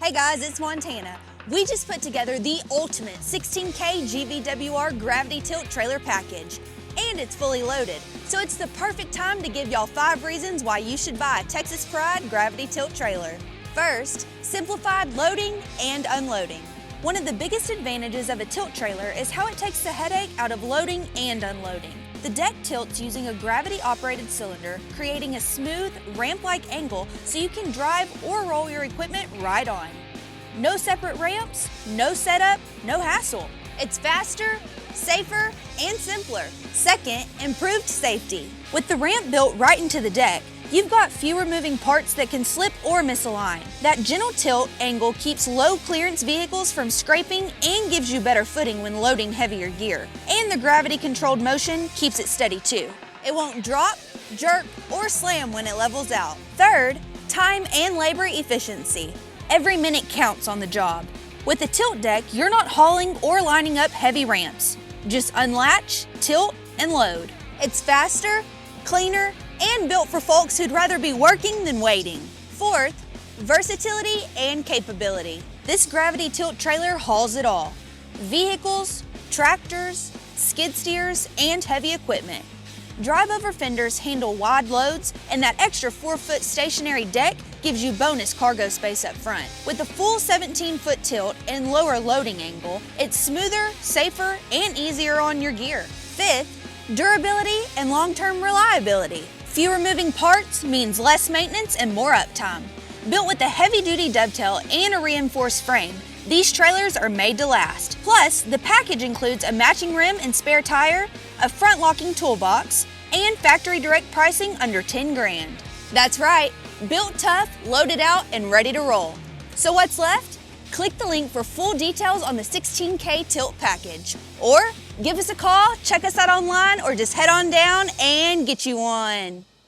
Hey guys, it's Montana. We just put together the ultimate 16K GVWR gravity tilt trailer package, and it's fully loaded. So it's the perfect time to give y'all 5 reasons why you should buy a Texas Pride gravity tilt trailer. First, simplified loading and unloading. One of the biggest advantages of a tilt trailer is how it takes the headache out of loading and unloading. The deck tilts using a gravity-operated cylinder, creating a smooth, ramp-like angle so you can drive or roll your equipment right on. No separate ramps, no setup, no hassle. It's faster, safer, and simpler. Second, improved safety. With the ramp built right into the deck, you've got fewer moving parts that can slip or misalign. That gentle tilt angle keeps low-clearance vehicles from scraping and gives you better footing when loading heavier gear. And the gravity-controlled motion keeps it steady too. It won't drop, jerk, or slam when it levels out. Third, time and labor efficiency. Every minute counts on the job. With a tilt deck, you're not hauling or lining up heavy ramps. Just unlatch, tilt, and load. It's faster, cleaner, and built for folks who'd rather be working than waiting. Fourth, versatility and capability. This gravity tilt trailer hauls it all. Vehicles, tractors, skid steers, and heavy equipment. Drive-over fenders handle wide loads, and that extra 4-foot stationary deck gives you bonus cargo space up front. With a full 17-foot tilt and lower loading angle, it's smoother, safer, and easier on your gear. Fifth, durability and long-term reliability. Fewer moving parts means less maintenance and more uptime. Built with a heavy-duty dovetail and a reinforced frame, these trailers are made to last. Plus, the package includes a matching rim and spare tire, a front-locking toolbox, and factory direct pricing under 10 grand. That's right, built tough, loaded out, and ready to roll. So what's left? Click the link for full details on the 16K tilt package. Or give us a call, check us out online, or just head on down and get you one.